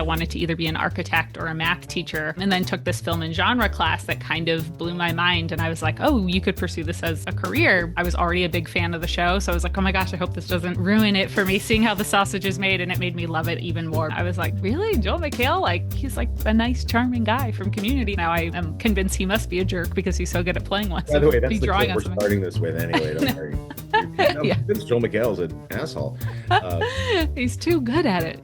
I wanted to either be an architect or a math teacher, and then took this film and genre class that kind of blew my mind. And I was like, oh, you could pursue this as a career. I was already a big fan of the show. So I was like, oh my gosh, I hope this doesn't ruin it for me, seeing how the sausage is made. And it made me love it even more. I was like, really? Joel McHale? Like, he's like a nice, charming guy from Community. Now I am convinced he must be a jerk because he's so good at playing one. By the way, that's the drawing clip we're starting this with anyway. Don't worry. Yeah. Joel McHale's an asshole. He's too good at it.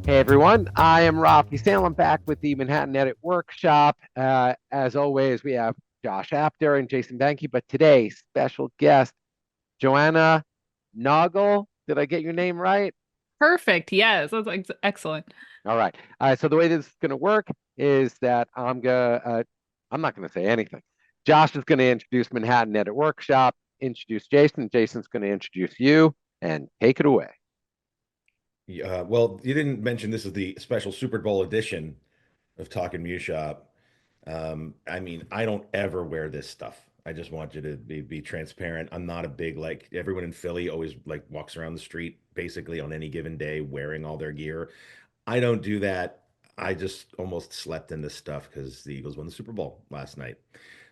Hey everyone, I am Rafi Salem back with the Manhattan Edit Workshop. As always, we have Josh Apter and Jason Banky, but today, special guest, Joanna Naugle. Did I get your name right? Perfect. Yes, that's like excellent. All right. So the way this is going to work is that I'm not going to say anything. Josh is going to introduce Manhattan Edit Workshop, introduce Jason. Jason's going to introduce you, and take it away. Well, you didn't mention this is the special Super Bowl edition of Talking MEWShop. I mean, I don't ever wear this stuff. I just want you to be transparent. I'm not a big, like, everyone in Philly always like walks around the street basically on any given day wearing all their gear. I don't do that. I just almost slept in this stuff because the Eagles won the Super Bowl last night.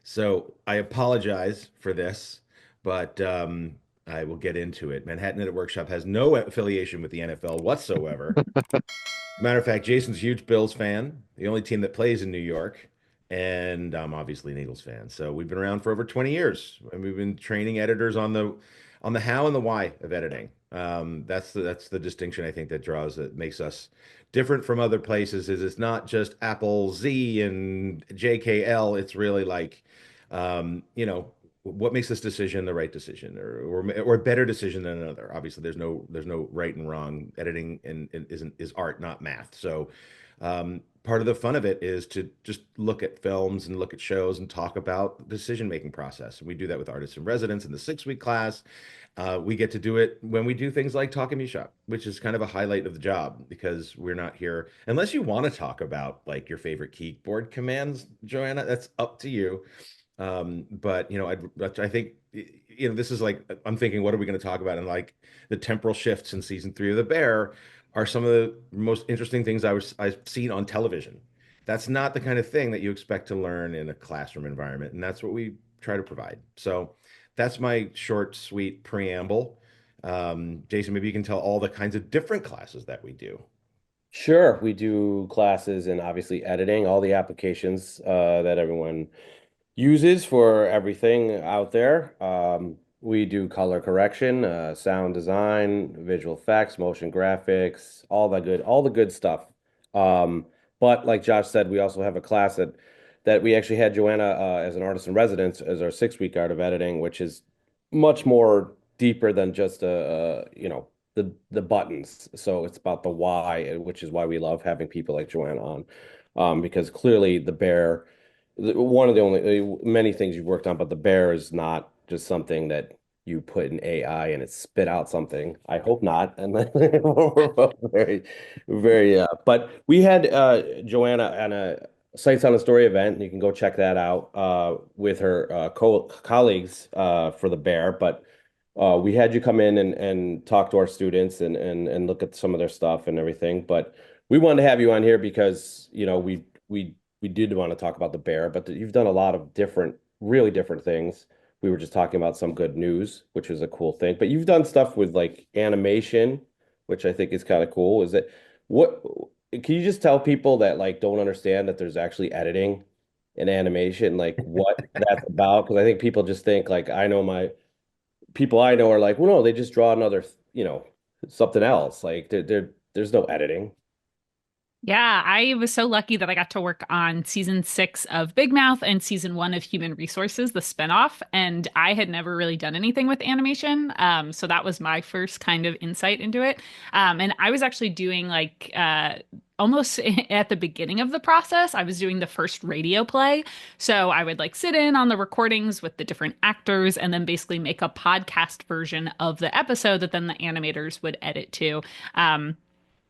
So I apologize for this, but I will get into it. Manhattan Edit Workshop has no affiliation with the NFL whatsoever. Matter of fact, Jason's a huge Bills fan, the only team that plays in New York, and I'm obviously an Eagles fan. So we've been around for over 20 years, and we've been training editors on the how and the why of editing. That's the distinction I think that makes us different from other places. Is it's not just Apple Z and JKL. It's really like, what makes this decision the right decision, or a better decision than another. Obviously, there's no right and wrong. Editing is art, not math. So part of the fun of it is to just look at films and look at shows and talk about the decision-making process. And we do that with artists in residence in the 6-week class. We get to do it when we do things like Talking MEWShop, which is kind of a highlight of the job because we're not here unless you want to talk about like your favorite keyboard commands, Joanna. That's up to you. But I think this is like I'm thinking, what are we going to talk about? And like the temporal shifts in season 3 of The Bear are some of the most interesting things I've seen on television. That's not the kind of thing that you expect to learn in a classroom environment, and that's what we try to provide. So that's my short, sweet preamble. Jason, maybe you can tell all the kinds of different classes that we do. Sure, we do classes in obviously editing, all the applications that everyone uses for everything out there. We do color correction, sound design, visual effects, motion graphics, all the good stuff. But like Josh said, we also have a class that we actually had Joanna as an artist in residence as our 6-week art of editing, which is much more deeper than just the buttons. So it's about the why, which is why we love having people like Joanna on, because clearly the Bear, one of the only many things you've worked on, but the Bear is not just something that you put in AI and it spit out something. I hope not. And then we're both very, very. But we had Joanna on a Sights on a Story event, and you can go check that out with her colleagues for the Bear. But we had you come in and talk to our students and look at some of their stuff and everything. But we wanted to have you on here because we did want to talk about the Bear, but you've done a lot of really different things. We were just talking about some good news, which is a cool thing. But you've done stuff with like animation, which I think is kind of cool. Can you just tell people that like don't understand that there's actually editing and animation, like what that's about? Because I think people just think like people I know are like, well, no, they just draw another, something else. Like there's no editing. Yeah, I was so lucky that I got to work on season 6 of Big Mouth and season 1 of Human Resources, the spinoff. And I had never really done anything with animation. So that was my first kind of insight into it. And I was actually doing like almost at the beginning of the process, I was doing the first radio play. So I would like sit in on the recordings with the different actors and then basically make a podcast version of the episode that then the animators would edit to.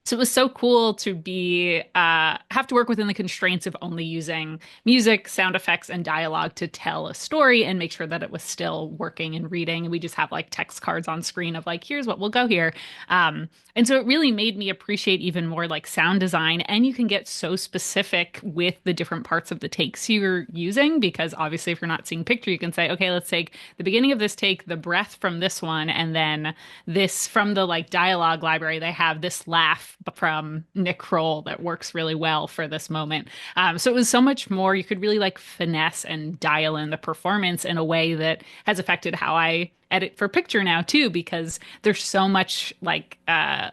So it was so cool to be have to work within the constraints of only using music, sound effects, and dialogue to tell a story and make sure that it was still working and reading. And we just have like text cards on screen of like, here's what we'll go here. And so it really made me appreciate even more like sound design. And you can get so specific with the different parts of the takes you're using because obviously if you're not seeing picture, you can say, okay, let's take the beginning of this take, the breath from this one, and then this from the like dialogue library, they have this laugh from Nick Kroll that works really well for this moment. So it was so much more. You could really like finesse and dial in the performance in a way that has affected how I edit for picture now too, because there's so much like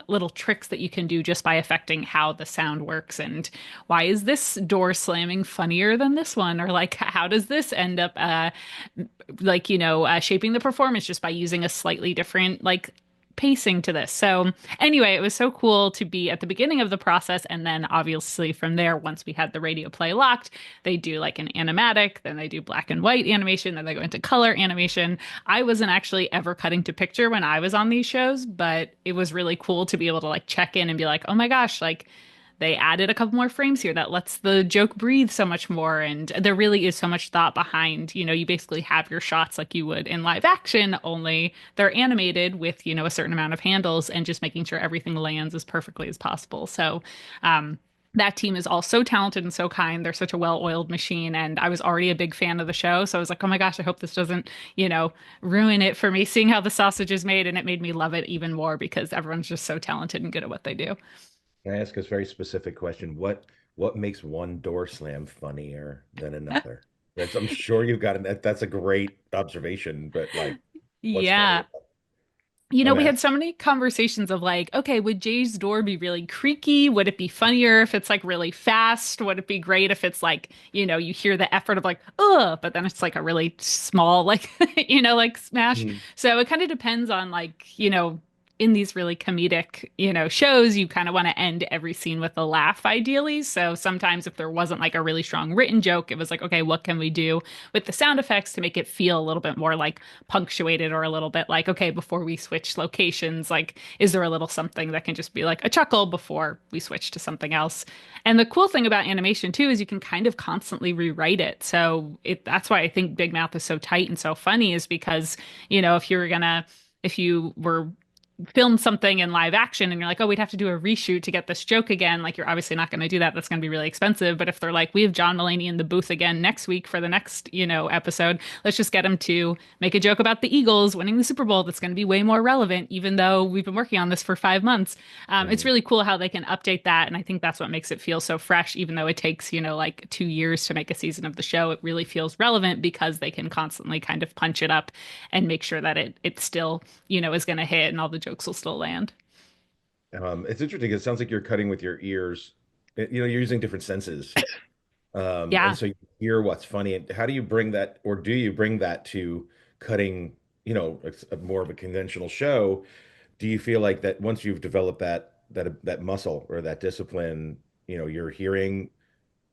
little tricks that you can do just by affecting how the sound works and why is this door slamming funnier than this one or like how does this end up like shaping the performance just by using a slightly different like pacing to this. So anyway, it was so cool to be at the beginning of the process. And then obviously from there, once we had the radio play locked, they do like an animatic, then they do black and white animation, then they go into color animation. I wasn't actually ever cutting to picture when I was on these shows, but it was really cool to be able to like check in and be like, oh my gosh, like they added a couple more frames here that lets the joke breathe so much more. And there really is so much thought behind, you basically have your shots like you would in live action, only they're animated with, a certain amount of handles and just making sure everything lands as perfectly as possible. So, that team is all so talented and so kind. They're such a well-oiled machine. And I was already a big fan of the show. So I was like, oh my gosh, I hope this doesn't, ruin it for me seeing how the sausage is made. And it made me love it even more because everyone's just so talented and good at what they do. Can I ask a very specific question? What makes one door slam funnier than another? I'm sure you've got that's a great observation, but like, what's Yeah. funnier? I'm We had asking. so many conversations of like, okay, would Jay's door be really creaky? Would it be funnier if it's like really fast? Would it be great if it's like, you hear the effort of like, ugh, but then it's like a really small, like, like smash. Hmm. So it kind of depends on like, in these really comedic, shows, you kind of want to end every scene with a laugh, ideally. So sometimes if there wasn't like a really strong written joke, it was like, okay, what can we do with the sound effects to make it feel a little bit more like punctuated or a little bit like, okay, before we switch locations, like, is there a little something that can just be like a chuckle before we switch to something else? And the cool thing about animation too is you can kind of constantly rewrite it. So that's why I think Big Mouth is so tight and so funny is because, if you were film something in live action and you're like, oh, we'd have to do a reshoot to get this joke again. Like, you're obviously not going to do that. That's going to be really expensive. But if they're like, we have John Mulaney in the booth again next week for the next, episode, let's just get him to make a joke about the Eagles winning the Super Bowl that's going to be way more relevant, even though we've been working on this for 5 months. It's Hmm. really cool how they can update that. And I think that's what makes it feel so fresh, even though it takes, like 2 years to make a season of the show. It really feels relevant because they can constantly kind of punch it up and make sure that it still, is going to hit and all the jokes will still land. It's interesting. It sounds like you're cutting with your ears. You're using different senses, and Yeah. so you hear what's funny. And how do you bring that, or do you bring that to cutting? More of a conventional show. Do you feel like that once you've developed that muscle or that discipline, you're hearing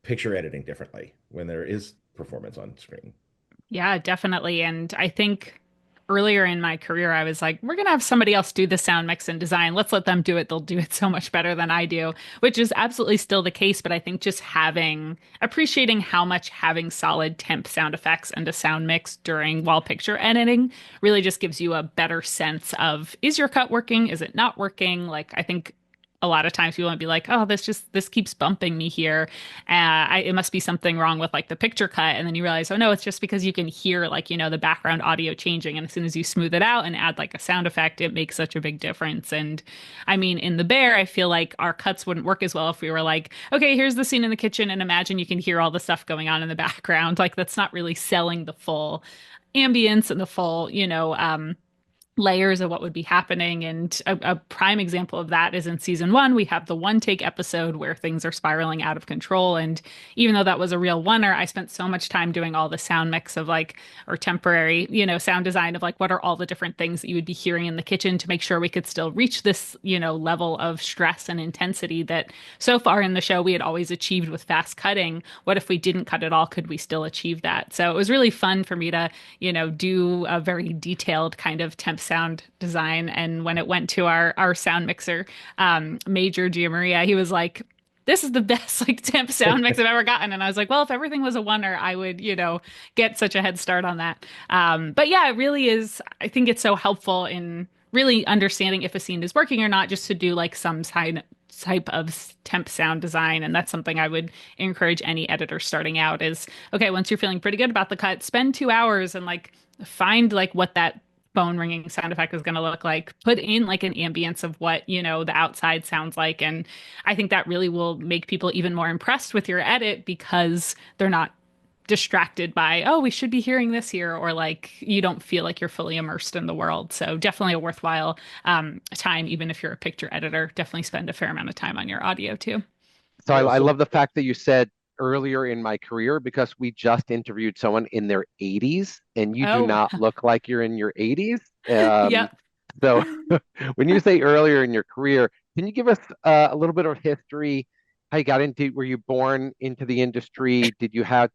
picture editing differently when there is performance on screen? Yeah, definitely. And I think earlier in my career, I was like, we're going to have somebody else do the sound mix and design. Let's let them do it. They'll do it so much better than I do, which is absolutely still the case. But I think just appreciating how much having solid temp sound effects and a sound mix while picture editing really just gives you a better sense of, is your cut working? Is it not working? Like, I think a lot of times people might be like, oh, this keeps bumping me here. It must be something wrong with like the picture cut. And then you realize, oh no, it's just because you can hear like, the background audio changing. And as soon as you smooth it out and add like a sound effect, it makes such a big difference. And I mean, in The Bear, I feel like our cuts wouldn't work as well if we were like, okay, here's the scene in the kitchen and imagine you can hear all the stuff going on in the background. Like that's not really selling the full ambience and the full, layers of what would be happening. And a prime example of that is in season one, we have the one take episode where things are spiraling out of control. And even though that was a real oneer, I spent so much time doing all the sound mix of like, or temporary, sound design of like, what are all the different things that you would be hearing in the kitchen to make sure we could still reach this, level of stress and intensity that so far in the show we had always achieved with fast cutting. What if we didn't cut it all? Could we still achieve that? So it was really fun for me to, do a very detailed kind of temp sound design. And when it went to our sound mixer, Major Giamaria, he was like, this is the best like temp sound mix I've ever gotten. And I was like, well, if everything was a oneer, I would, get such a head start on that. But yeah, it really is. I think it's so helpful in really understanding if a scene is working or not, just to do like some type of temp sound design. And that's something I would encourage any editor starting out is, okay, once you're feeling pretty good about the cut, spend 2 hours and like find like what that phone ringing sound effect is going to look like. Put in like an ambience of what, the outside sounds like. And I think that really will make people even more impressed with your edit because they're not distracted by, oh, we should be hearing this here, or like you don't feel like you're fully immersed in the world. So definitely a worthwhile time, even if you're a picture editor. Definitely spend a fair amount of time on your audio too. So I I also love the fact that you said earlier in my career because we just interviewed someone in their 80s and you do Oh, not look like you're in your 80s. yep. So when you say earlier in your career, can you give us a little bit of history? How you got into, were you born into the industry? Did you have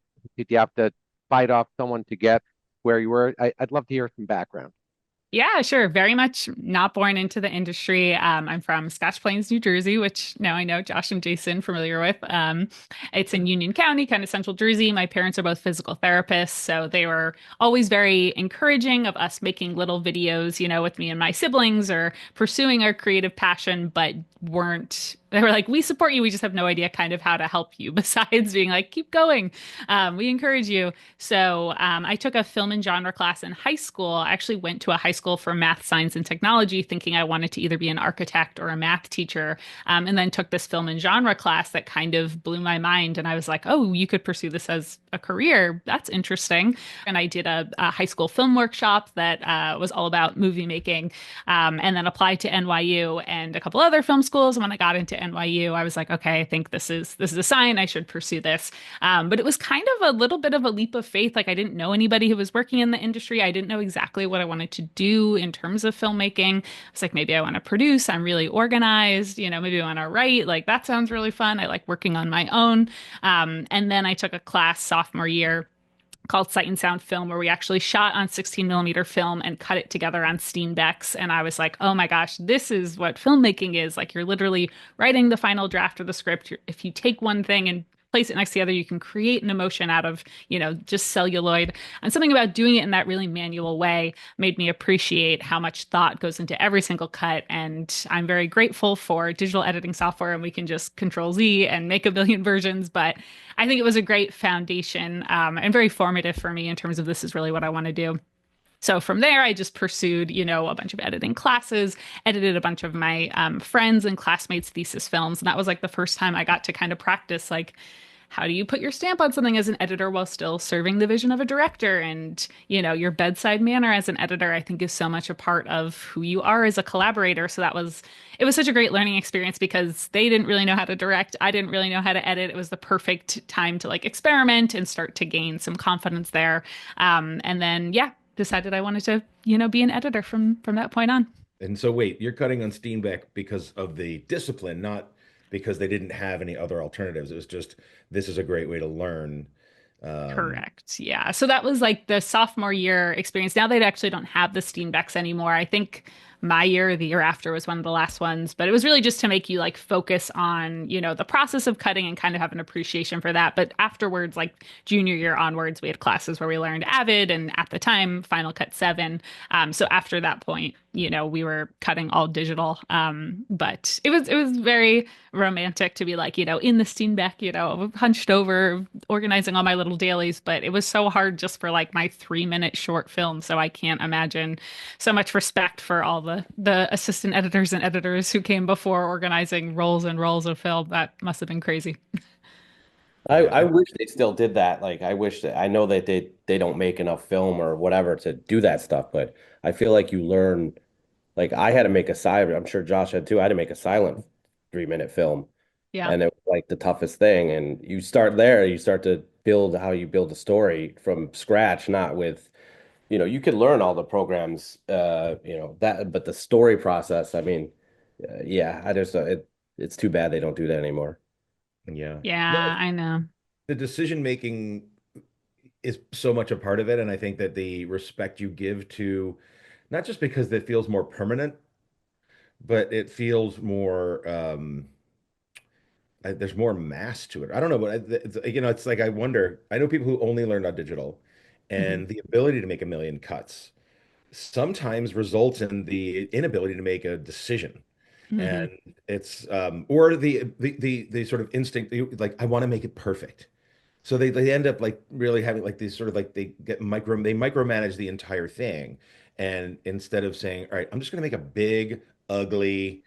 to fight off someone to get where you were? I'd love to hear some background. Yeah, sure. Very much not born into the industry. I'm from Scotch Plains, New Jersey, which now I know Josh and Jason familiar with. It's in Union County, kind of central Jersey. My parents are both physical therapists, so they were always very encouraging of us making little videos, with me and my siblings or pursuing our creative passion, but they were like, we support you. We just have no idea kind of how to help you besides being like, keep going. We encourage you. So I took a film and genre class in high school. I actually went to a high school for math, science, and technology, thinking I wanted to either be an architect or a math teacher. And then took this film and genre class that kind of blew my mind. And I was like, oh, you could pursue this as a career. That's interesting. And I did a high school film workshop that was all about movie making, and then applied to NYU and a couple other film schools. And when I got into NYU, I was like, okay, I think this is a sign I should pursue this. But it was kind of a little bit of a leap of faith. Like I didn't know anybody who was working in the industry. I didn't know exactly what I wanted to do in terms of filmmaking. I was like, maybe I want to produce. I'm really organized. Maybe I want to write. Like that sounds really fun. I like working on my own. And then I took a class sophomore year called Sight and Sound Film, where we actually shot on 16 millimeter film and cut it together on Steenbecks. And I was like, oh my gosh, this is what filmmaking is. Like you're literally writing the final draft of the script. If you take one thing and place it next to the other, you can create an emotion out of, just celluloid. And something about doing it in that really manual way made me appreciate how much thought goes into every single cut. And I'm very grateful for digital editing software, and we can just Control Z and make a billion versions. But I think it was a great foundation, and very formative for me in terms of this is really what I want to do. So from there, I just pursued, a bunch of editing classes, edited a bunch of my friends and classmates' thesis films. And that was like the first time I got to kind of practice, like, how do you put your stamp on something as an editor while still serving the vision of a director? And, your bedside manner as an editor, I think is so much a part of who you are as a collaborator. So it was such a great learning experience because they didn't really know how to direct. I didn't really know how to edit. It was the perfect time to like experiment and start to gain some confidence there. And then, yeah, decided I wanted to, be an editor from that point on. And so wait, you're cutting on Steenbeck because of the discipline, not because they didn't have any other alternatives. It was just this is a great way to learn. Correct. Yeah. So that was like the sophomore year experience. Now they actually don't have the Steenbecks anymore. I think my year or the year after was one of the last ones, but it was really just to make you like focus on, the process of cutting and kind of have an appreciation for that. But afterwards, like junior year onwards, we had classes where we learned Avid and at the time Final Cut 7. So after that point, we were cutting all digital. But it was very romantic to be like, in the Steenbeck, hunched over, organizing all my little dailies. But it was so hard just for like my 3-minute short film. So I can't imagine. So much respect for all the assistant editors and editors who came before organizing rolls and rolls of film. That must have been crazy. I Yeah. wish they still did that. Like I wish that I know that they don't make enough film or whatever to do that stuff, but I feel like you learn like I had to make a silent, I'm sure Josh had too. I had to make a silent 3-minute film. Yeah. And it was like the toughest thing. And you start there, you start to build how you build a story from scratch, not with, you can learn all the programs, that, but the story process, I mean, yeah, it's too bad they don't do that anymore. Yeah. No, Yeah, I know. the decision making is so much a part of it, and I think that the respect you give to not just because it feels more permanent, but it feels more there's more mass to it. I don't know, but it's like I wonder. I know people who only learned on digital, Hmm. and the ability to make a million cuts sometimes results in the inability to make a decision. Hmm. And it's or the sort of instinct, like I want to make it perfect. So they end up like really having like these sort of like they micromanage the entire thing. And instead of saying, all right, I'm just going to make a big, ugly,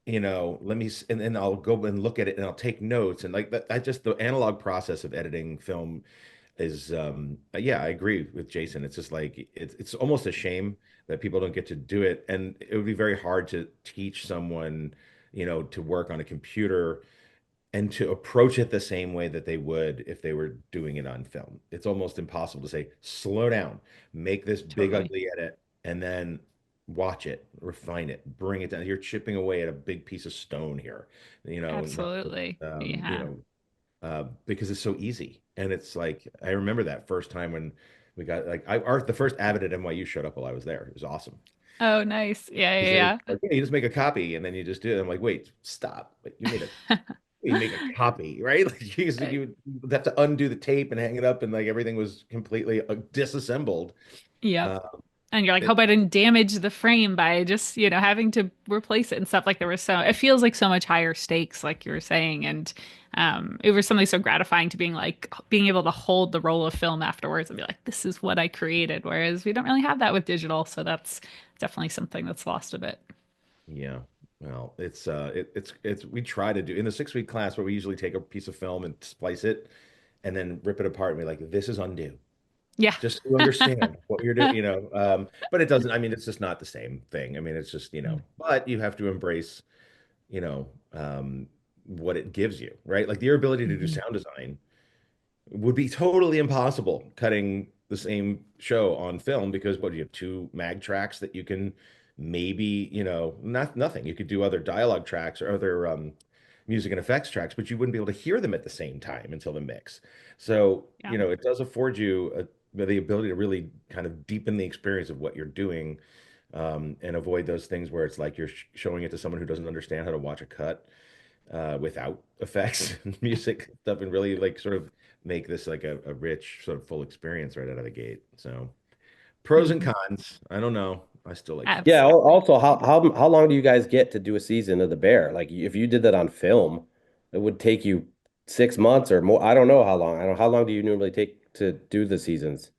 let me, and then I'll go and look at it and I'll take notes. And like that, I just, the analog process of editing film is, yeah, I agree with Jason. It's just like, it's almost a shame that people don't get to do it. And it would be very hard to teach someone, to work on a computer and to approach it the same way that they would if they were doing it on film. It's almost impossible to say, slow down, make this big, Totally. ugly edit, and then watch it, refine it, bring it down. You're chipping away at a big piece of stone here, not, Absolutely. Yeah. because it's so easy. And it's like, I remember that first time when we got like, the first Avid at NYU showed up while I was there. It was awesome. Oh, nice. Yeah, Because they were yeah, like, yeah, you just make a copy and then you just do it. I'm like, wait, stop. Wait, you make a copy, right? Like yeah. you have to undo the tape and hang it up, and like everything was completely disassembled. Yep. Uh, And you're like, it, hope I didn't damage the frame by just, having to replace it and stuff. Like there was it feels like so much higher stakes, like you were saying. And it was something so gratifying to being able to hold the roll of film afterwards and be like, this is what I created. Whereas we don't really have that with digital. So that's definitely something that's lost a bit. yeah. Well, it's we try to do in the 6 week class where we usually take a piece of film and splice it and then rip it apart and be like, this is undo. Yeah. Just to understand what you're doing, but it doesn't, I mean, it's just not the same thing. I mean, it's just, but you have to embrace, you know, um, what it gives you, right? Like your ability to do Mhm. sound design would be totally impossible cutting the same show on film because what do you have two mag tracks that you can maybe, nothing. You could do other dialogue tracks or other music and effects tracks, but you wouldn't be able to hear them at the same time until the mix. So, Yeah. it does afford you the ability to really kind of deepen the experience of what you're doing, and avoid those things where it's like you're showing it to someone who doesn't understand how to watch a cut without effects and music stuff, and really like sort of make this like a rich sort of full experience right out of the gate. So pros and Mhm. cons. I don't know. I still like film. Yeah. Absolutely. Also, how long do you guys get to do a season of The Bear? Like, if you did that on film, it would take you 6 months or more. I don't know how long. I don't. How long do you normally take to do the seasons?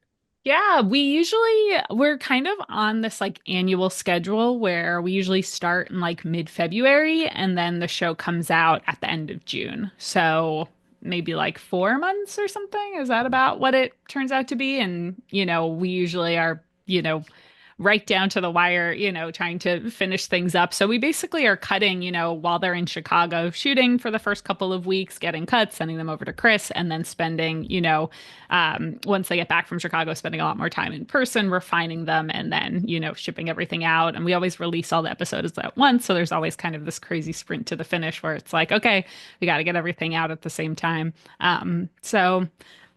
Yeah, we're kind of on this like annual schedule where we usually start in like mid-February and then the show comes out at the end of June. So maybe like 4 months or something. Is that about what it turns out to be? And, we usually are, right down to the wire, trying to finish things up. So we basically are cutting, while they're in Chicago shooting for the first couple of weeks, getting cuts, sending them over to Chris, and then spending, once they get back from Chicago, spending a lot more time in person, refining them, and then, shipping everything out. And we always release all the episodes at once. So there's always kind of this crazy sprint to the finish where it's like, okay, we got to get everything out at the same time. So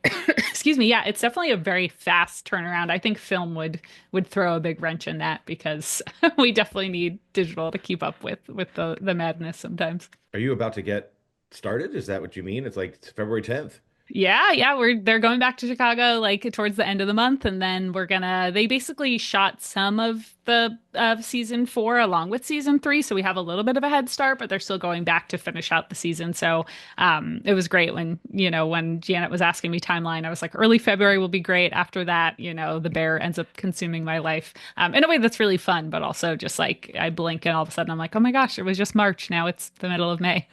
excuse me, yeah, it's definitely a very fast turnaround. I think film would throw a big wrench in that because we definitely need digital to keep up with the madness sometimes. Are you about to get started? Is that what you mean? It's like it's February 10th. Yeah, yeah, they're going back to Chicago like towards the end of the month, and then they basically shot some of the season 4 along with season 3, so we have a little bit of a head start, but they're still going back to finish out the season. So it was great when Janet was asking me timeline, I was like, early February will be great. After that, the bear ends up consuming my life in a way that's really fun, but also just like I blink and all of a sudden I'm like, oh my gosh, it was just March. Now it's the middle of May.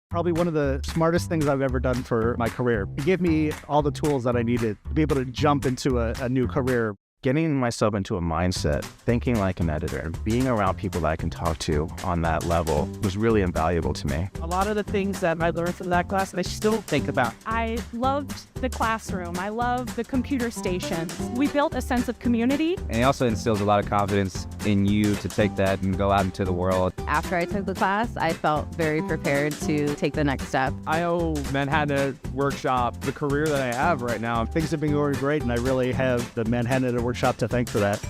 Probably one of the smartest things I've ever done for my career. It gave me all the tools that I needed to be able to jump into a new career. getting myself into a mindset, thinking like an editor, and being around people that I can talk to on that level was really invaluable to me. A lot of the things that I learned from that class, I still think about. I loved the classroom. I loved the computer stations. We built a sense of community. And it also instills a lot of confidence in you to take that and go out into the world. After I took the class, I felt very prepared to take the next step. I owe Manhattan Workshop the career that I have right now. Things have been going great, and I really have the Manhattan Workshop to thank for that.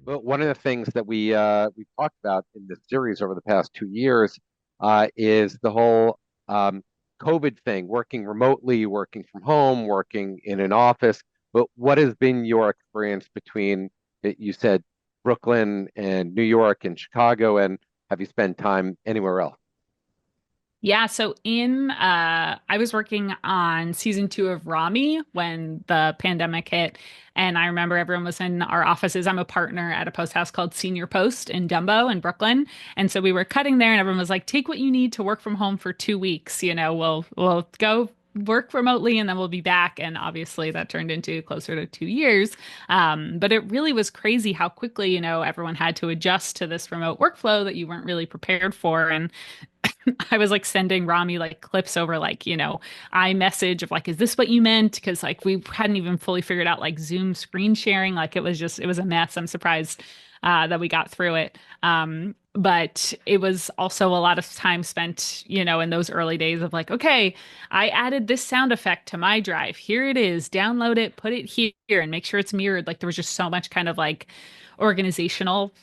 Well, one of the things that we've talked about in this series over the past 2 years is the whole COVID thing, working remotely, working from home, working in an office. But what has been your experience between, you said, Brooklyn and New York and Chicago, and have you spent time anywhere else? Yeah, so I was working on season 2 of Ramy when the pandemic hit. And I remember everyone was in our offices. I'm a partner at a post house called Senior Post in Dumbo in Brooklyn. And so we were cutting there and everyone was like, take what you need to work from home for 2 weeks. We'll go work remotely and then we'll be back. And obviously that turned into closer to 2 years. But it really was crazy how quickly, everyone had to adjust to this remote workflow that you weren't really prepared for. And I was like sending Ramy like clips over iMessage of like, is this what you meant? Because like we hadn't even fully figured out like Zoom screen sharing. Like it was a mess. I'm surprised that we got through it. But it was also a lot of time spent, in those early days of like, okay, I added this sound effect to my drive. Here it is. Download it, put it here, and make sure it's mirrored. Like there was just so much kind of like organizational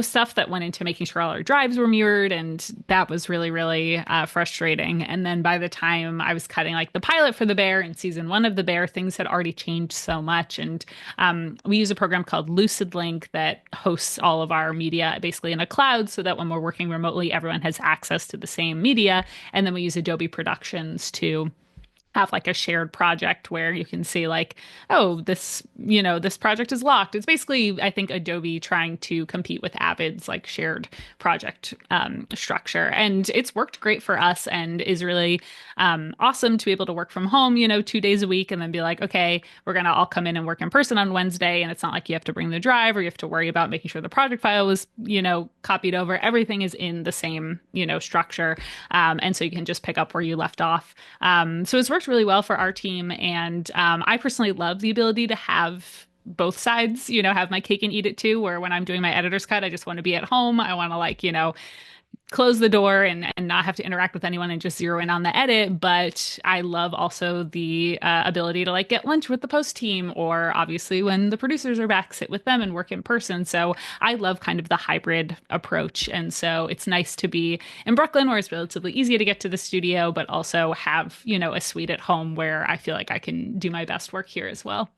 stuff that went into making sure all our drives were mirrored. And that was really, really frustrating. And then by the time I was cutting like the pilot for The Bear in season 1 of The Bear, things had already changed so much. And we use a program called Lucid Link that hosts all of our media basically in a cloud so that when we're working remotely, everyone has access to the same media. And then we use Adobe Productions to have like a shared project where you can see like, oh, this project is locked. It's basically, I think, Adobe trying to compete with Avid's like shared project structure. And it's worked great for us and is really awesome to be able to work from home, 2 days a week and then be like, okay, we're going to all come in and work in person on Wednesday. And it's not like you have to bring the drive or you have to worry about making sure the project file was, copied over. Everything is in the same, structure. And so you can just pick up where you left off. So it's worked really well for our team. And I personally love the ability to have both sides, have my cake and eat it too, where when I'm doing my editor's cut, I just want to be at home. I want to like, close the door and not have to interact with anyone and just zero in on the edit. But I love also the ability to like get lunch with the post team, or obviously when the producers are back, sit with them and work in person. So I love kind of the hybrid approach. And so it's nice to be in Brooklyn where it's relatively easy to get to the studio, but also have, a suite at home where I feel like I can do my best work here as well.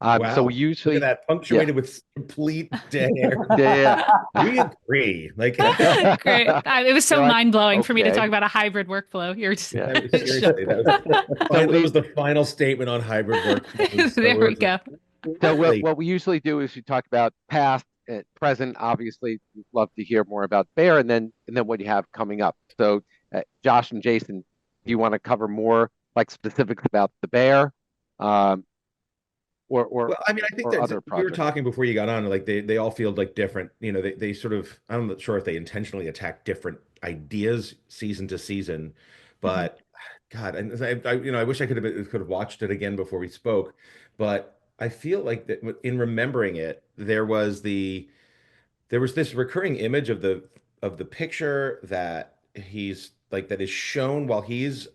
Wow. So we usually look at that punctuated with complete dead air. Yeah. We agree. Like Great. It was so mind-blowing for me to okay. talk about a hybrid workflow. You're just seriously, that was the final statement on hybrid work. there we go. So what we usually do is we talk about past, present. Obviously, we'd love to hear more about Bear, and then what you have coming up. So, Josh and Jason, do you want to cover more like specifics about the Bear? Well, I mean, I think other we were talking before you got on, like they all feel like different, they sort of, I'm not sure if they intentionally attack different ideas season to season, but God, and I wish I could have watched it again before we spoke, but I feel like that in remembering it, there was this recurring image of the picture that he's like, that is shown while he's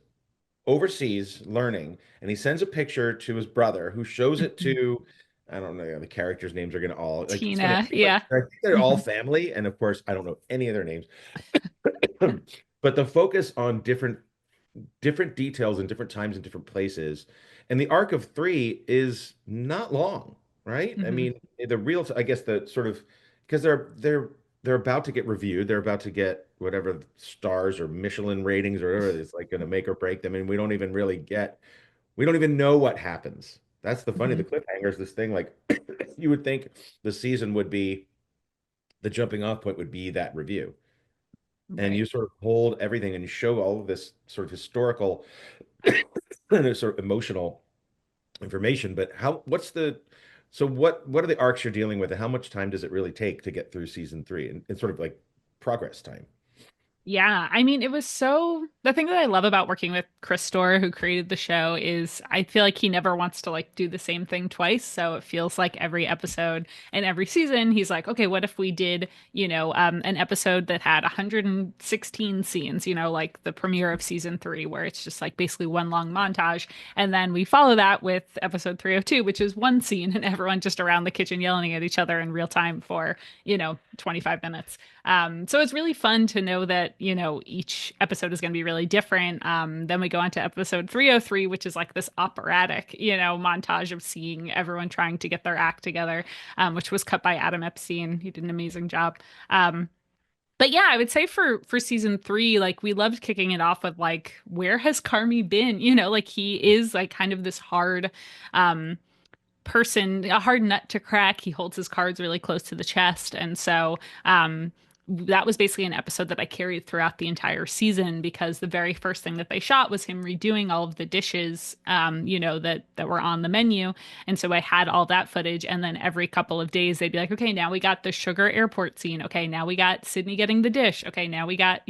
overseas learning, and he sends a picture to his brother who shows it to, I don't know, the characters' names are going to all like Tina, yeah. I think they're all family, and of course I don't know any of their names. But the focus on different details in different times and different places, and the arc of 3 is not long, right? I mean, I guess the sort of, because they're about to get reviewed. They're about to get whatever stars or Michelin ratings or whatever it's like going to make or break them. And we don't even know what happens. That's the funny, the cliffhanger is this thing like you would think the season would be, the jumping off point would be that review. and you Right. sort of hold everything and you show all of this sort of historical and sort of emotional information. But what are the arcs you're dealing with, and how much time does it really take to get through season three and sort of like progress time? Yeah, I mean, it was so the thing that I love about working with Chris Storer, who created the show, is I feel like he never wants to like do the same thing twice. So it feels like every episode and every season, he's like, okay, what if we did, an episode that had 116 scenes, like the premiere of season three, where it's just like basically one long montage. And then we follow that with episode 302, which is one scene and everyone just around the kitchen yelling at each other in real time for, 25 minutes. So it's really fun to know that, each episode is going to be really different. Then we go on to episode 303, which is like this operatic, montage of seeing everyone trying to get their act together, which was cut by Adam Epstein. He did an amazing job. But yeah, I would say for season three, like we loved kicking it off with like, where has Carmy been? Like he is like kind of this hard, person, a hard nut to crack. He holds his cards really close to the chest. And so that was basically an episode that I carried throughout the entire season because the very first thing that they shot was him redoing all of the dishes, that were on the menu. And so I had all that footage. And then every couple of days, they'd be like, okay, now we got the sugar airport scene. Okay, now we got Sydney getting the dish. Okay, now we got,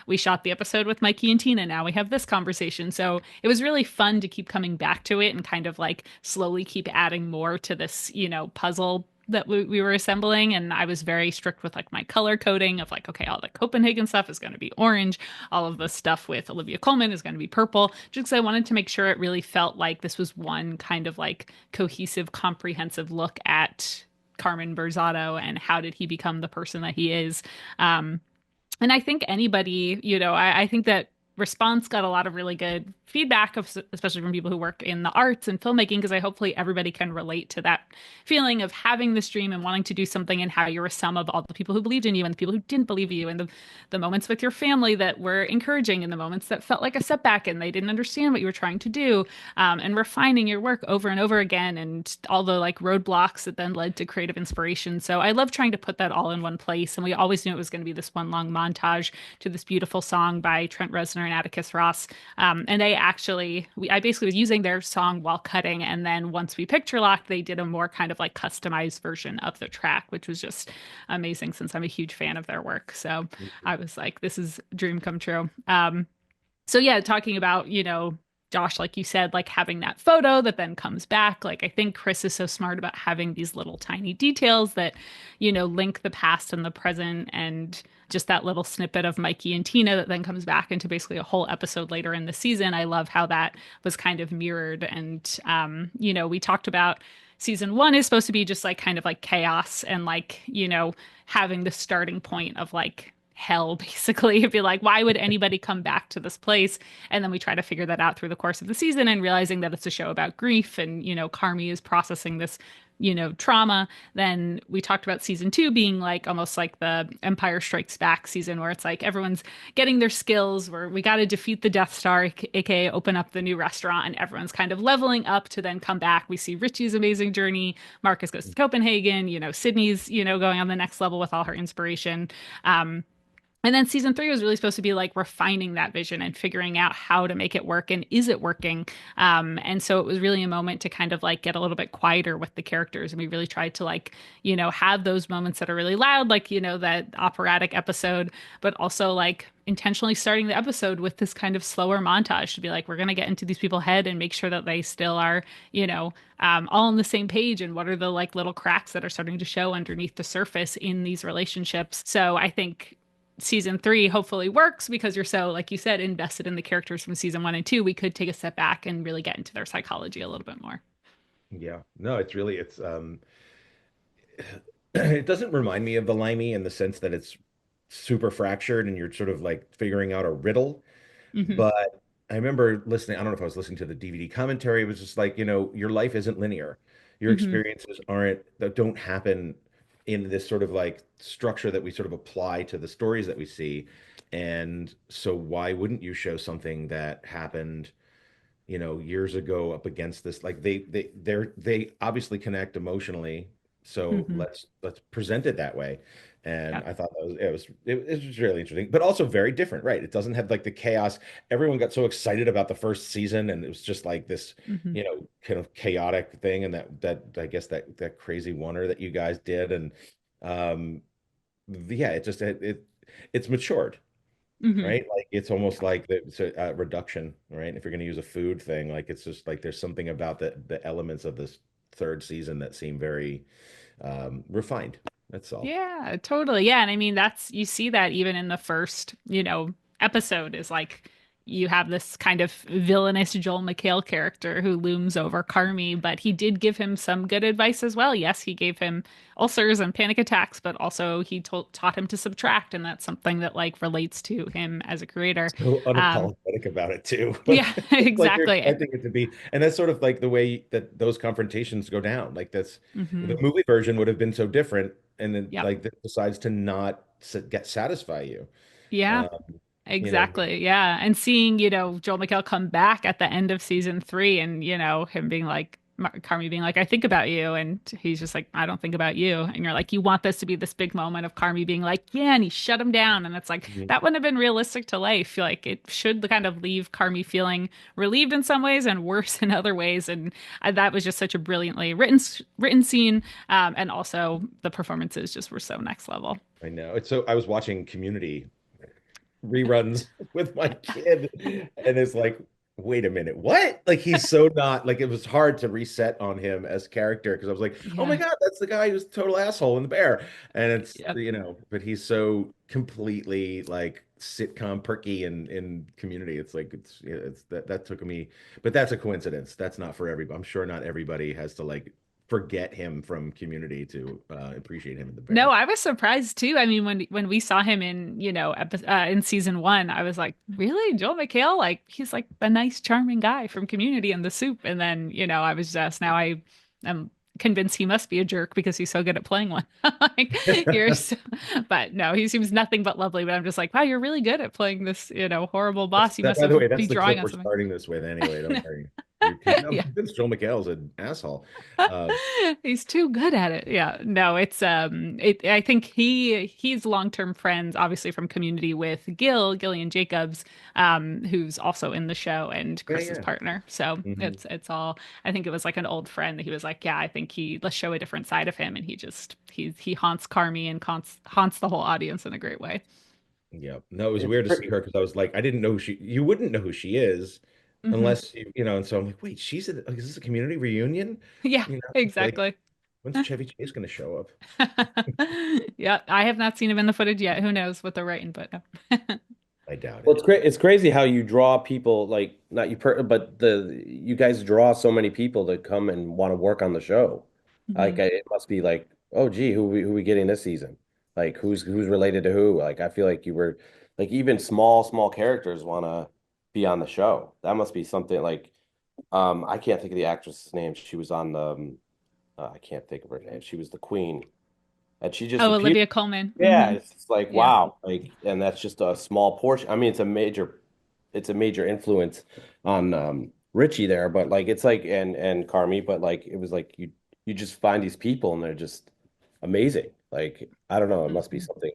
we shot the episode with Mikey and Tina. Now we have this conversation. So it was really fun to keep coming back to it and kind of like slowly keep adding more to this, puzzle that we were assembling. And I was very strict with like my color coding of like, okay, all the Copenhagen stuff is going to be orange. All of the stuff with Olivia Colman is going to be purple, just because I wanted to make sure it really felt like this was one kind of like cohesive, comprehensive look at Carmen Berzatto and how did he become the person that he is. And I think anybody, I think that Response got a lot of really good feedback, especially from people who work in the arts and filmmaking, because I hopefully everybody can relate to that feeling of having this dream and wanting to do something and how you're a sum of all the people who believed in you and the people who didn't believe you and the moments with your family that were encouraging and the moments that felt like a setback and they didn't understand what you were trying to do, and refining your work over and over again and all the like roadblocks that then led to creative inspiration. So I love trying to put that all in one place. And we always knew it was going to be this one long montage to this beautiful song by Trent Reznor and Atticus Ross. And I basically was using their song while cutting. And then once we picture locked, they did a more kind of like customized version of the track, which was just amazing since I'm a huge fan of their work. So I was like, this is dream come true. So yeah, talking about, Josh, like you said, like having that photo that then comes back. Like I think Chris is so smart about having these little tiny details that, link the past and the present and just that little snippet of Mikey and Tina that then comes back into basically a whole episode later in the season. I love how that was kind of mirrored. And, we talked about season one is supposed to be just like kind of like chaos and like, having the starting point of like hell basically. It'd be like, why would anybody come back to this place? And then we try to figure that out through the course of the season and realizing that it's a show about grief and Carmy is processing this trauma. Then we talked about season two being like almost like the Empire Strikes Back season where it's like everyone's getting their skills where we got to defeat the Death Star, aka open up the new restaurant, and everyone's kind of leveling up to then come back. We see Richie's amazing journey. Marcus goes to Copenhagen, Sydney's, going on the next level with all her inspiration. And then season three was really supposed to be like refining that vision and figuring out how to make it work and is it working? And so it was really a moment to kind of like get a little bit quieter with the characters. And we really tried to like, have those moments that are really loud, like, that operatic episode, but also like intentionally starting the episode with this kind of slower montage to be like, we're going to get into these people's head and make sure that they still are, all on the same page. And what are the like little cracks that are starting to show underneath the surface in these relationships? So I think season three hopefully works because you're so, like you said, invested in the characters from season one and two. We could take a step back and really get into their psychology a little bit more. Yeah, no, it's it doesn't remind me of the Limey in the sense that it's super fractured and you're sort of like figuring out a riddle. Mm-hmm. But I remember listening, I don't know if I was listening to the DVD commentary, it was just like, your life isn't linear. Your Mm-hmm. experiences don't happen in this sort of like structure that we sort of apply to the stories that we see. And so why wouldn't you show something that happened, years ago up against this? Like they obviously connect emotionally. So Mm-hmm. let's present it that way. And Yeah. I thought it was really interesting, but also very different, right? It doesn't have like the chaos. Everyone got so excited about the first season, and it was just like this, Hmm. kind of chaotic thing. And that I guess that crazy oneer that you guys did, and um, yeah, it's matured, Hmm. right? Like it's almost like it's a reduction, right? If you're going to use a food thing, like it's just like there's something about the elements of this third season that seem very refined. That's all. Yeah, totally. Yeah. And I mean, you see that even in the first, episode is like you have this kind of villainous Joel McHale character who looms over Carmy, but he did give him some good advice as well. Yes, he gave him ulcers and panic attacks, but also he taught him to subtract. And that's something that like relates to him as a creator. So Um, unapologetic about it too. yeah, It's like you're exactly. expecting it to be, and that's sort of like the way that those confrontations go down. Like that's the Hmm. movie version would have been so different, and then Yep. like that decides to not get satisfy you. Yeah. Um, you know, Exactly. Yeah. And seeing, Joel McHale come back at the end of season 3 and, him being like, Carmy being like, I think about you. And he's just like, I don't think about you. And you're like, you want this to be this big moment of Carmy being like, yeah. And he shut him down. And it's like, mhm. that wouldn't have been realistic to life. Like, it should kind of leave Carmy feeling relieved in some ways and worse in other ways. And that was just such a brilliantly written scene. And also the performances just were so next level. I know. It's so I was watching Community reruns with my kid, and it's like, wait a minute, what? Like he's so not like it was hard to reset on him as character because I was like, oh my Yeah. God, that's the guy who's a total asshole in The Bear. And it's, Yep. but he's so completely like sitcom perky in Community. It's like it's that took me, but that's a coincidence. That's not for everybody. I'm sure not everybody has to like forget him from Community to appreciate him in The No, Bear. I was surprised too. I mean, when we saw him in, in season 1, I was like, really? Joel McHale? Like, he's like the nice, charming guy from Community and The Soup. And then, I was just now I am convinced he must be a jerk because he's so good at playing one. Like, but no, he seems nothing but lovely. But I'm just like, wow, you're really good at playing this, horrible boss. You must By the way, be that's the drawing clip on we're something. starting this with anyway. Don't worry. I'm Yeah. convinced Joel McHale's an asshole. Uh, He's too good at it. Yeah. No, I think he's long-term friends, obviously from Community with Gillian Jacobs, who's also in the show and yeah, Chris's yeah. partner. So Mhm. it's all I think it was like an old friend that he was like, yeah, I think let's show a different side of him. And he haunts Carmy and haunts the whole audience in a great way. Yeah. No, it was It's weird to see pretty. her because I was like, I didn't know you wouldn't know who she is Hmm. unless and so I'm like, wait, like, is this a Community reunion? Yeah, It's like, exactly. when's Chevy Chase going to show up? Yeah, I have not seen him in the footage yet. Who knows what they're writing, but no. I doubt Well, it. it's great. It's crazy how you draw people like not you but you guys draw so many people to come and want to work on the show. Mhm. It must be like, oh gee, who we getting this season? Like who's related to who? Like I feel like you were like even small characters want to be on the show. That must be something like I can't think of the actress's name. She was on the I can't think of her name. She was the queen, and she just Oh, appeared. Olivia Colman. Yeah, Hmm. it's just like Yeah. wow, like, and that's just a small portion. I mean, it's a major influence on Richie there, but like it's like and Carmi, but like it was like you just find these people and they're just amazing. Like I don't know, it must be Mhm.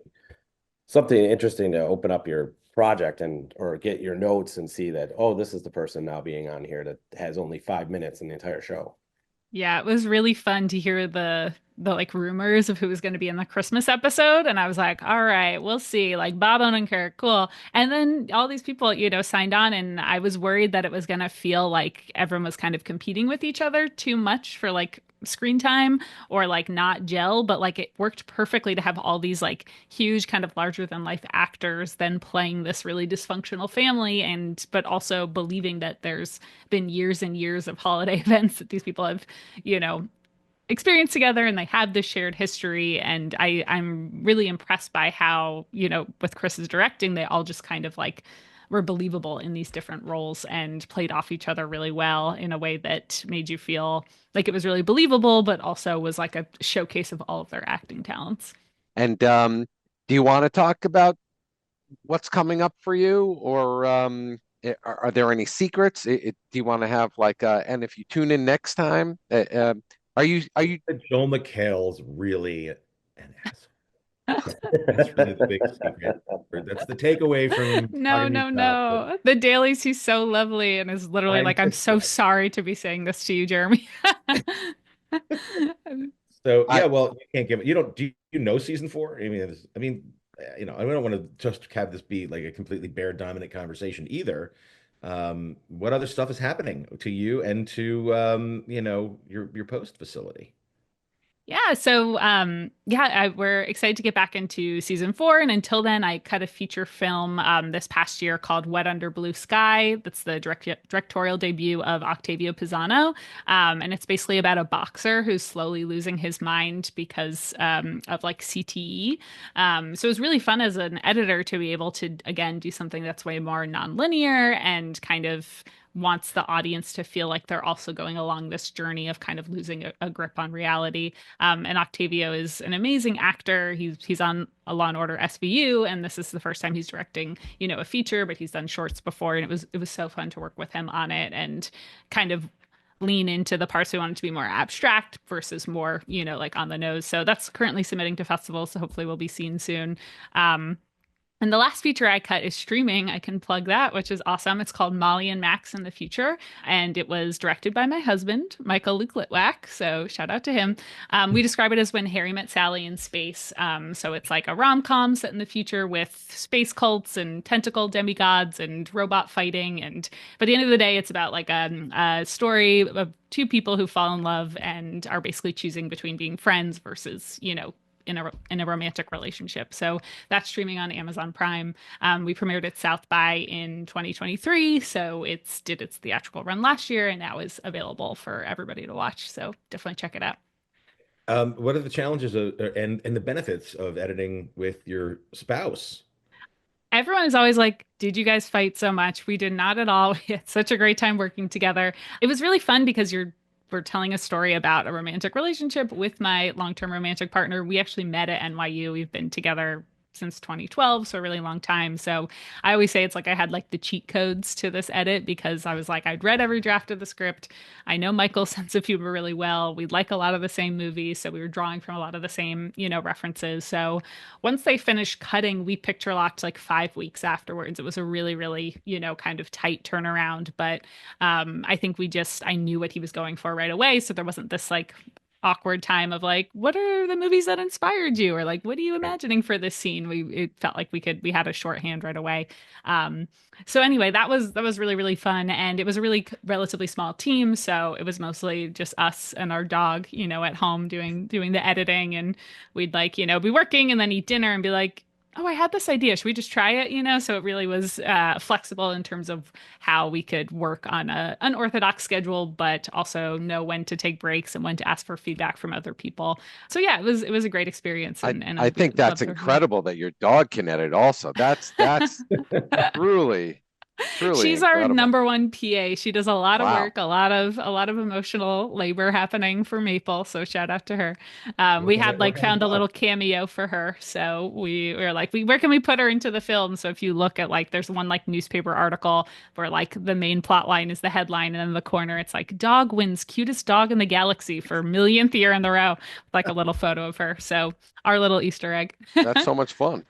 something interesting to open up your project and or get your notes and see that oh, this is the person now being on here that has only 5 minutes in the entire show. Yeah, it was really fun to hear the like rumors of who was going to be in the Christmas episode, and I was like, all right, we'll see. Like Bob Odenkirk, cool. And then all these people, signed on, and I was worried that it was going to feel like everyone was kind of competing with each other too much for like screen time or like not gel, but like it worked perfectly to have all these like huge kind of larger than life actors then playing this really dysfunctional family and but also believing that there's been years and years of holiday events that these people have, you know, experienced together and they have this shared history. And I'm really impressed by how, with Chris's directing, they all just kind of like were believable in these different roles and played off each other really well in a way that made you feel like it was really believable, but also was like a showcase of all of their acting talents. And do you want to talk about what's coming up for you, or are there any secrets? Do you want to have like and if you tune in next time, are you Joel McHale's really an asshole. That's really the big secret. That's the takeaway from No, Talking no, MEWShop. But no. The dailies, he's so lovely and is literally I'm like, I'm just so sorry to be saying this to you, Jeremy. so I yeah. Well, you can't give it. You don't. Do you know season four? I mean, I don't want to just have this be like a completely bear dominant conversation either. What other stuff is happening to you and to your post facility? Yeah, so yeah, we're excited to get back into season four. And until then, I cut a feature film this past year called Wet Under Blue Sky. That's the directorial debut of Octavio Pisano. And it's basically about a boxer who's slowly losing his mind because of like CTE. So it was really fun as an editor to be able to, again, do something that's way more nonlinear and kind of wants the audience to feel like they're also going along this journey of kind of losing a grip on reality. And Octavio is an amazing actor. He's on a Law and Order SVU, and this is the first time he's directing, a feature, but he's done shorts before, and it was so fun to work with him on it and kind of lean into the parts we wanted to be more abstract versus more, like on the nose. So that's currently submitting to festivals, so hopefully we'll be seen soon. And the last feature I cut is streaming. I can plug that, which is awesome. It's called Molli and Max in the Future, and it was directed by my husband, Michael Luke Litwack. So shout out to him. We describe it as When Harry Met Sally in Space. So it's like a rom-com set in the future with space cults and tentacle demigods and robot fighting. But at the end of the day, it's about like a story of two people who fall in love and are basically choosing between being friends versus, in a romantic relationship. So that's streaming on Amazon Prime. We premiered at South by in 2023, so did its theatrical run last year and now is available for everybody to watch. So definitely check it out. What are the challenges and the benefits of editing with your spouse? Everyone is always like, did you guys fight so much? We did not at all. We had such a great time working together. It was really fun because we're telling a story about a romantic relationship with my long-term romantic partner. We actually met at NYU. We've been together since 2012, so a really long time. So I always say it's like I had like the cheat codes to this edit because I was like, I'd read every draft of the script. I know Michael's sense of humor really well. We like a lot of the same movies, so we were drawing from a lot of the same, references. So once they finished cutting, we picture locked like 5 weeks afterwards. It was a really, really, kind of tight turnaround. But I think I knew what he was going for right away. So there wasn't this like awkward time of like, what are the movies that inspired you, or like, what are you imagining for this scene? It felt like we had a shorthand right away. So anyway, that was really, really fun, and it was a really relatively small team, so it was mostly just us and our dog, at home doing the editing, and we'd like, be working and then eat dinner and be like, oh, I had this idea. Should we just try it? So it really was flexible in terms of how we could work on a unorthodox schedule, but also know when to take breaks and when to ask for feedback from other people. So yeah, it was a great experience, and I think that's incredible that your dog can edit also. That's truly She's our incredible. number one PA. She does a lot of Wow. work, a lot of emotional labor happening for Maple. So shout out to her. We had like found a little cameo for her. So we were like, where can we put her into the film? So if you look at like, there's one like newspaper article where like the main plot line is the headline, and then in the corner it's like dog wins cutest dog in the galaxy for millionth year in the row, like a little photo of her. So our little Easter egg. That's so much fun.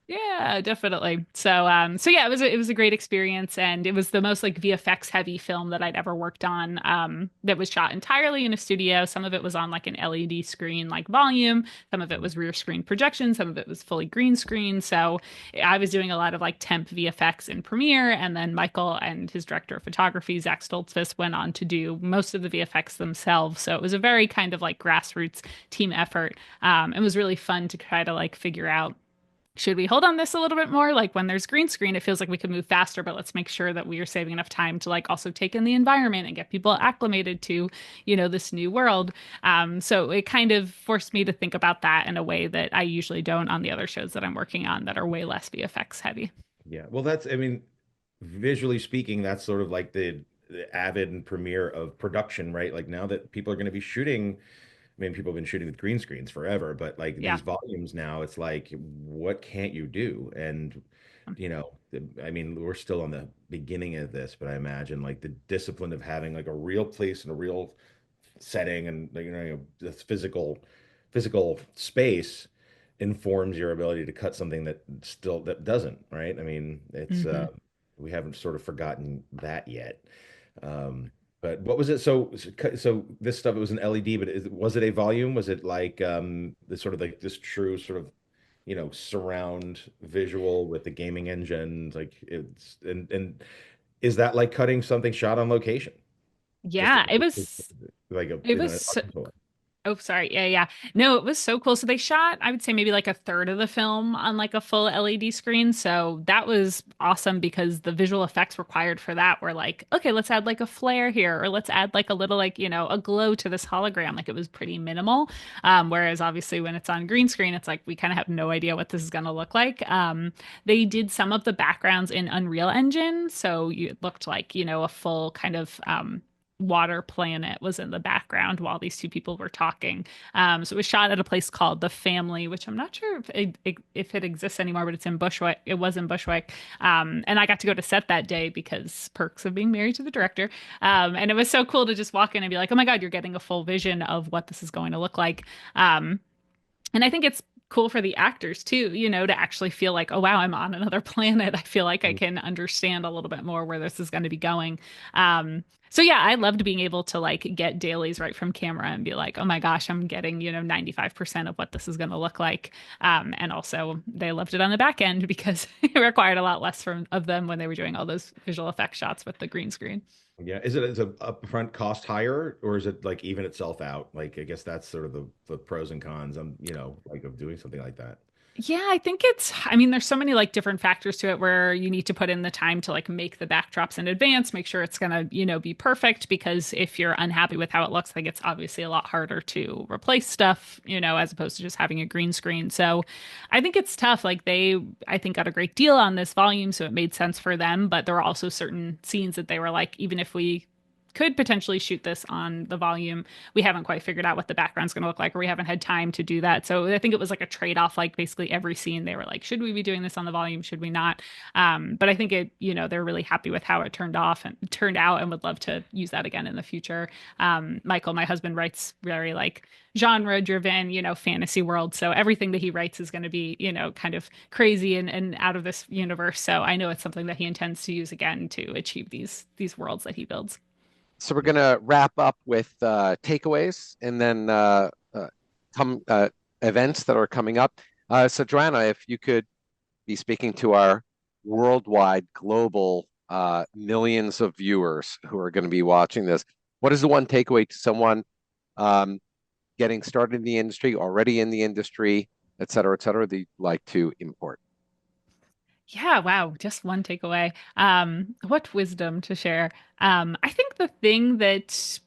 Yeah, definitely. So yeah, it was a great experience, and it was the most like VFX heavy film that I'd ever worked on. That was shot entirely in a studio. Some of it was on like an LED screen, like volume. Some of it was rear screen projection. Some of it was fully green screen. So I was doing a lot of like temp VFX in Premiere, and then Michael and his director of photography, Zach Stoltzfus, went on to do most of the VFX themselves. So it was a very kind of like grassroots team effort. It was really fun to try to like figure out, should we hold on this a little bit more? Like when there's green screen, it feels like we could move faster, but let's make sure that we are saving enough time to like also take in the environment and get people acclimated to, this new world. So it kind of forced me to think about that in a way that I usually don't on the other shows that I'm working on that are way less VFX heavy. Yeah. Well, visually speaking, that's sort of like the avid and premiere of production, right? Like now that people are going to be shooting. People have been shooting with green screens forever, but like Yeah. these volumes now, it's like, what can't you do? And, we're still on the beginning of this, but I imagine like the discipline of having like a real place and a real setting and, this physical space informs your ability to cut something that doesn't, right? I mean, it's we haven't sort of forgotten that yet. Um, but what was it? So this stuff, it was an LED, but was it a volume? Was it like the sort of like this true sort of, surround visual with the gaming engine? Like it's and is that like cutting something shot on location? Just Yeah, like a it in a was Oh, sorry. Yeah, yeah. No, it was so cool. So they shot, I would say maybe like a third of the film on like a full LED screen. So that was awesome because the visual effects required for that were like, okay, let's add like a flare here, or let's add like a little like, a glow to this hologram. Like it was pretty minimal. Whereas obviously when it's on green screen, it's like we kind of have no idea what this is going to look like. They did some of the backgrounds in Unreal Engine. So it looked like, a full kind of water planet was in the background while these two people were talking. So it was shot at a place called The Family, which I'm not sure if it exists anymore, but it's in Bushwick. It was in Bushwick. And I got to go to set that day because perks of being married to the director. And it was so cool to just walk in and be like, oh my God, you're getting a full vision of what this is going to look like. And I think it's cool for the actors too, to actually feel like, oh wow, I'm on another planet. I feel like I can understand a little bit more where this is going to be going. So yeah, I loved being able to like get dailies right from camera and be like, oh my gosh, I'm getting, 95% of what this is going to look like. And also they loved it on the back end because it required a lot less of them when they were doing all those visual effects shots with the green screen. Yeah. Is a upfront cost higher, or is it like even itself out? Like, I guess that's sort of the pros and cons, like of doing something like that. Yeah, I mean, there's so many like different factors to it where you need to put in the time to like make the backdrops in advance, make sure it's gonna, be perfect because if you're unhappy with how it looks, like it's obviously a lot harder to replace stuff, as opposed to just having a green screen. So I think it's tough. Like I think got a great deal on this volume, so it made sense for them, but there were also certain scenes that they were like, even if we could potentially shoot this on the volume. We haven't quite figured out what the background's going to look like, or we haven't had time to do that. So I think it was like a trade-off, like basically every scene they were like, should we be doing this on the volume? Should we not? But I think they're really happy with how it turned out and would love to use that again in the future. Michael, my husband, writes very like genre driven, fantasy world. So everything that he writes is going to be, kind of crazy and out of this universe. So I know it's something that he intends to use again to achieve these worlds that he builds. So we're going to wrap up with takeaways and then come events that are coming up. So Joanna, if you could be speaking to our worldwide, global millions of viewers who are going to be watching this, what is the one takeaway to someone getting started in the industry, already in the industry, et cetera, that you'd like to import? Yeah, wow, just one takeaway. What wisdom to share. I think the thing that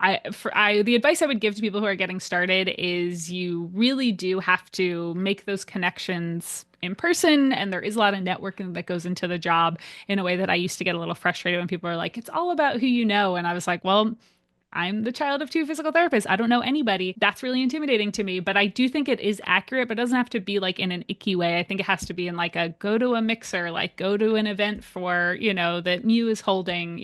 the advice I would give to people who are getting started is you really do have to make those connections in person, and there is a lot of networking that goes into the job in a way that I used to get a little frustrated when people are like, it's all about who you know. And I was like, well, I'm the child of two physical therapists. I don't know anybody. That's really intimidating to me, but I do think it is accurate, but it doesn't have to be like in an icky way. I think it has to be in like a go to a mixer, like go to an event for, that Mew is holding,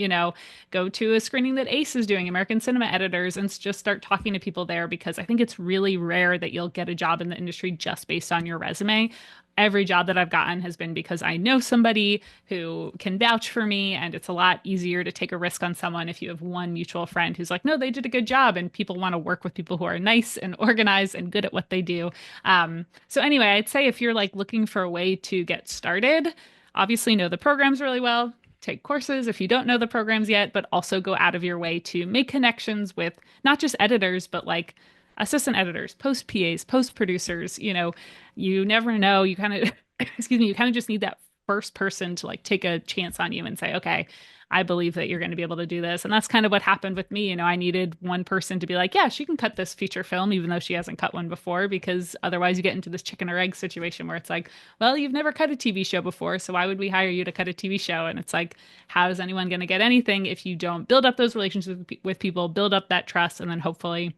go to a screening that ACE is doing, American Cinema Editors, and just start talking to people there because I think it's really rare that you'll get a job in the industry just based on your resume. Every job that I've gotten has been because I know somebody who can vouch for me, and it's a lot easier to take a risk on someone if you have one mutual friend who's like, no, they did a good job, and people want to work with people who are nice and organized and good at what they do. So anyway, I'd say if you're like looking for a way to get started, obviously know the programs really well. Take courses if you don't know the programs yet, but also go out of your way to make connections with not just editors, but like assistant editors, post PAs, post producers. You never know. You kind of, excuse me, you kind of just need that first person to like take a chance on you and say, okay, I believe that you're going to be able to do this. And that's kind of what happened with me. I needed one person to be like, yeah, she can cut this feature film, even though she hasn't cut one before, because otherwise you get into this chicken or egg situation where it's like, well, you've never cut a TV show before, so why would we hire you to cut a TV show? And it's like, how is anyone going to get anything if you don't build up those relationships with people, build up that trust, and then hopefully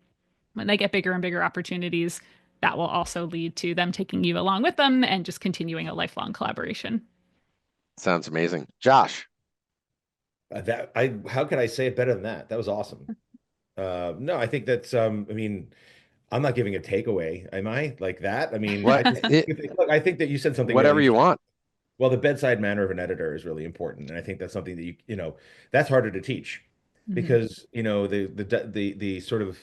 when they get bigger and bigger opportunities, that will also lead to them taking you along with them and just continuing a lifelong collaboration. Sounds amazing. Josh. How could I say it better than that? That was awesome. No, I think that's, I mean, I'm not giving a takeaway, am I? Like that? I mean, What? look, I think that you said something Whatever really you want. well, the bedside manner of an editor is really important, and I think that's something that that's harder to teach because the sort of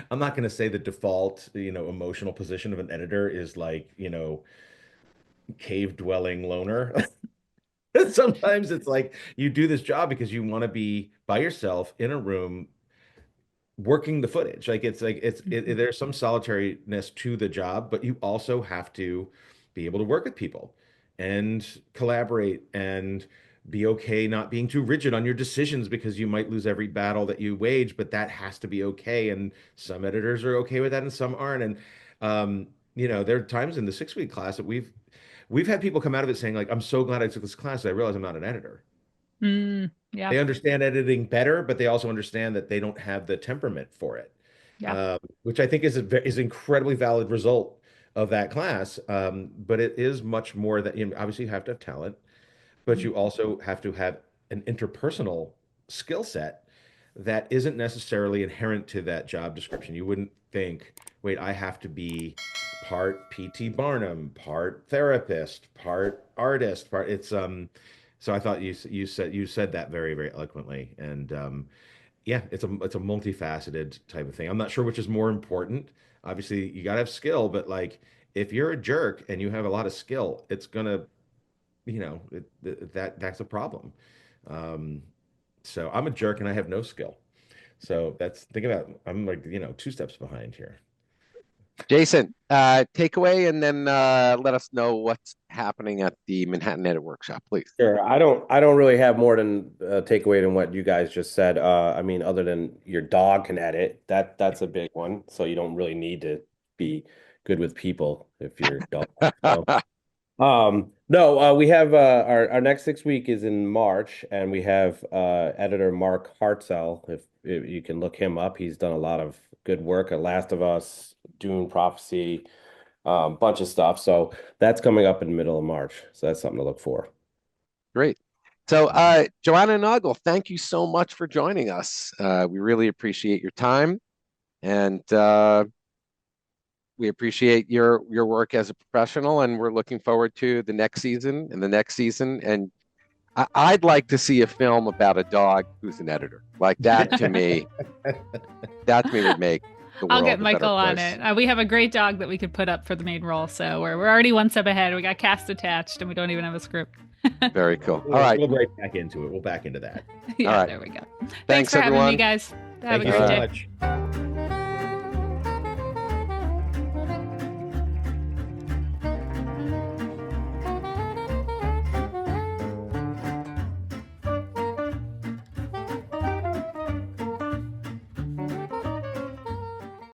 I'm not going to say the default emotional position of an editor is like cave dwelling loner. Sometimes it's like you do this job because you want to be by yourself in a room working the footage. Like there's some solitariness to the job, but you also have to be able to work with people and collaborate and be okay not being too rigid on your decisions because you might lose every battle that you wage, but that has to be okay. And some editors are okay with that and some aren't. And there are times in the 6-week class that we've had people come out of it saying like, I'm so glad I took this class. I realized I'm not an editor. Yeah. They understand editing better, but they also understand that they don't have the temperament for it. Yeah. Which I think is incredibly valid result of that class. But it is much more that obviously you have to have talent, but you also have to have an interpersonal skill set that isn't necessarily inherent to that job description. You wouldn't think, wait, I have to be part P.T. Barnum, part therapist, part artist, part it's so I thought you said that very, very eloquently. And yeah, it's a multifaceted type of thing. I'm not sure which is more important. Obviously, you gotta have skill, but like if you're a jerk and you have a lot of skill, it's gonna, that's a problem. So I'm a jerk and I have no skill. So think about I'm like, 2 steps behind here. Jason, takeaway, and then let us know what's happening at the Manhattan Edit Workshop, please. Sure. I don't really have more than takeaway than what you guys just said. I mean, other than your dog can edit, that's a big one. So you don't really need to be good with people if your dog. No, we have our next 6 week is in March, and we have editor Mark Hartzell. If you can look him up, he's done a lot of good work at Last of Us, Dune Prophecy, bunch of stuff. So that's coming up in the middle of March. So that's something to look for. Great. So Joanna Naugle, thank you so much for joining us. We really appreciate your time, and we appreciate your work as a professional, and we're looking forward to the next season and the next season. And I'd like to see a film about a dog who's an editor. Like that to me, would make the world I'll get a better Michael on place. it. We have a great dog that we could put up for the main role, so we're already 1 step ahead. We got cast attached, and we don't even have a script. Very cool. All right, we'll right back into it. We'll back into that. Yeah, all right. There we go. Thanks for everyone. having me, guys. Have Thank a you great so day. much.